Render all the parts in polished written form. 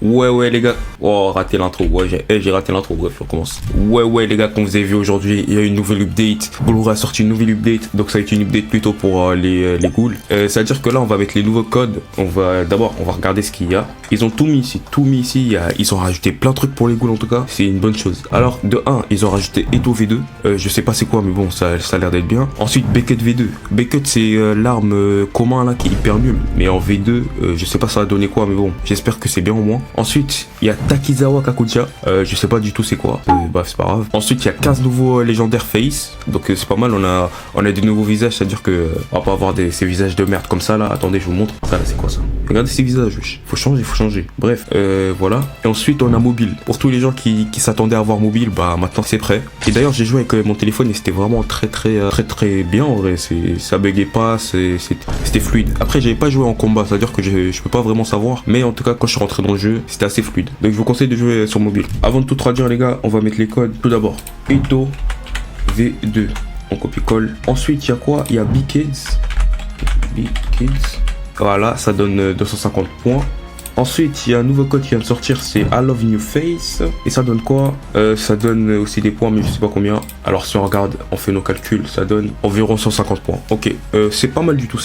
Ouais les gars. Oh, raté l'intro. Ouais, j'ai raté l'intro. Bref, on commence. Ouais les gars, comme vous avez vu aujourd'hui, il y a une nouvelle update. Blu-ray a sorti une nouvelle update. Donc ça va être une update plutôt pour les ghouls. C'est-à-dire que là, on va mettre les nouveaux codes. D'abord, on va regarder ce qu'il y a. Ils ont tout mis ici. Ils ont rajouté plein de trucs pour les ghouls en tout cas. C'est une bonne chose. Alors, de 1, ils ont rajouté Eto V2. Je sais pas c'est quoi, mais bon, ça a l'air d'être bien. Ensuite, Beckett V2. Beckett, c'est l'arme commun là qui est hyper nulle. Mais en V2, je sais pas ça va donner quoi, mais bon, j'espère que c'est bien au moins. Ensuite, il y a Takizawa Kakucha. Je sais pas du tout c'est quoi. Bref, c'est pas grave. Ensuite, il y a 15 nouveaux légendaires face. Donc c'est pas mal. On a des nouveaux visages. C'est-à-dire que on va pas avoir ces visages de merde comme ça là. Attendez, je vous montre. Ça là, c'est quoi ça? Regardez ces visages. Wesh. Faut changer. Bref, voilà. Et ensuite, on a mobile. Pour tous les gens qui s'attendaient à avoir mobile, bah maintenant c'est prêt. Et d'ailleurs, j'ai joué avec mon téléphone et c'était vraiment très bien en vrai. Ça buguait pas. C'était fluide. Après, j'avais pas joué en combat. C'est-à-dire que je peux pas vraiment savoir. Mais en tout cas, quand je suis rentré dans le jeu, c'était assez fluide. Donc je vous conseille de jouer sur mobile. Avant de tout traduire les gars, on va mettre les codes. Tout d'abord, Eto V2. On copie-colle. Ensuite, il y a quoi? Il y a B-Kids. Voilà, ça donne 250 points. Ensuite, il y a un nouveau code qui vient de sortir, c'est I Love New Face. Et ça donne quoi? Ça donne aussi des points, mais je sais pas combien. Alors si on regarde, on fait nos calculs, ça donne environ 150 points. Ok, c'est pas mal du tout,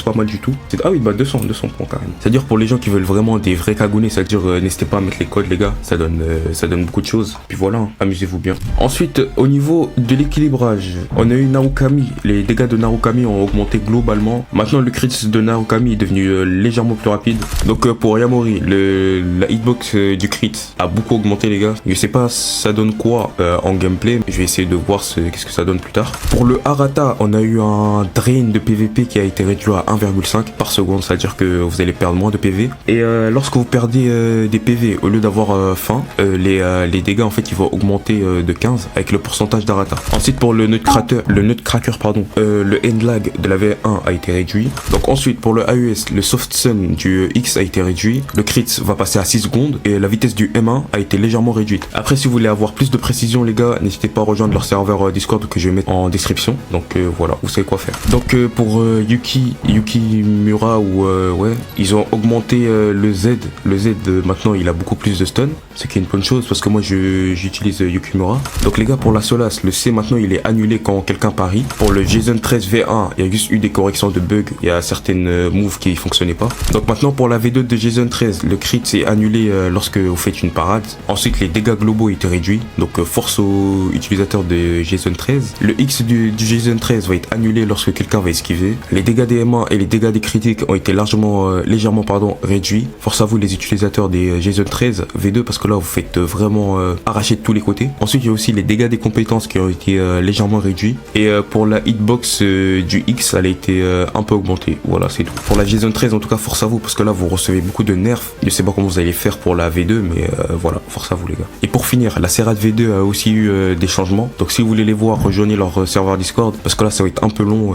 Ah oui, bah 200 points carrément. C'est-à-dire pour les gens qui veulent vraiment des vrais cagounets, c'est-à-dire n'hésitez pas à mettre les codes les gars, ça donne beaucoup de choses. Puis voilà, hein, amusez-vous bien. Ensuite, au niveau de l'équilibrage, on a eu Narukami. Les dégâts de Narukami ont augmenté globalement. Maintenant, le crit de Narukami est devenu légèrement plus rapide. Donc pour Yamori, la hitbox du crit a beaucoup augmenté les gars. Je sais pas ça donne quoi en gameplay, mais je vais essayer de voir qu'est-ce que ça donne plus tard. Pour le Harata, on a eu un drain de PVP qui a été réduit à 1,5 par seconde, c'est à dire que vous allez perdre moins de PV. Et lorsque vous perdez des PV, au lieu d'avoir faim, les dégâts en fait ils vont augmenter de 15 avec le pourcentage d'Harata. Ensuite pour le Nutcracker, le end lag de la V1 a été réduit. Donc ensuite pour le AES, le soft stun du X a été réduit. Le crit va passer à 6 secondes et la vitesse du M1 a été légèrement réduite. Après, si vous voulez avoir plus de précision les gars, n'hésitez pas à rejoindre leur serveur Discord que je vais mettre en description. Donc voilà, vous savez quoi faire. Donc pour Yukimura ouais, ils ont augmenté le Z. Le Z maintenant il a beaucoup plus de stun, ce qui est une bonne chose parce que moi j'utilise Yukimura. Donc les gars, pour la Solace, le C maintenant il est annulé quand quelqu'un parie. Pour le Jason 13 V1, il y a juste eu des corrections de bugs. Il y a certaines moves qui fonctionnaient pas. Donc maintenant pour la V2 de Jason 13, le crit c'est annulé lorsque vous faites une parade. Ensuite les dégâts globaux étaient réduits, donc force aux utilisateurs de Jason 13. Le X du Jason 13 va être annulé lorsque quelqu'un va esquiver. Les dégâts des M1 et les dégâts des critiques ont été légèrement réduits. Force à vous les utilisateurs des Jason 13 V2 parce que là vous faites vraiment arracher de tous les côtés. Ensuite il y a aussi les dégâts des compétences qui ont été légèrement réduits. Et pour la hitbox du X, elle a été un peu augmentée. Voilà, c'est tout. Pour la Jason 13 en tout cas, force à vous parce que là vous recevez beaucoup de nerfs. Je sais pas comment vous allez faire pour la V2, mais voilà, force à vous les gars. Et pour finir, la Serrat V2 a aussi eu des changements. Donc si vous voulez les voir, rejoignez leur serveur Discord parce que là ça va être un peu long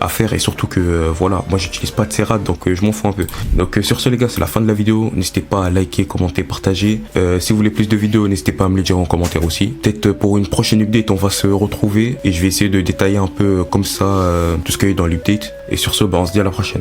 à faire et surtout que voilà, moi j'utilise pas de Serrat donc je m'en fous un peu. Donc sur ce les gars, c'est la fin de la vidéo. N'hésitez pas à liker, commenter, partager. Si vous voulez plus de vidéos, n'hésitez pas à me le dire en commentaire aussi. Peut-être pour une prochaine update, on va se retrouver et je vais essayer de détailler un peu comme ça tout ce qu'il y a eu dans l'update. Et sur ce, bah, on se dit à la prochaine.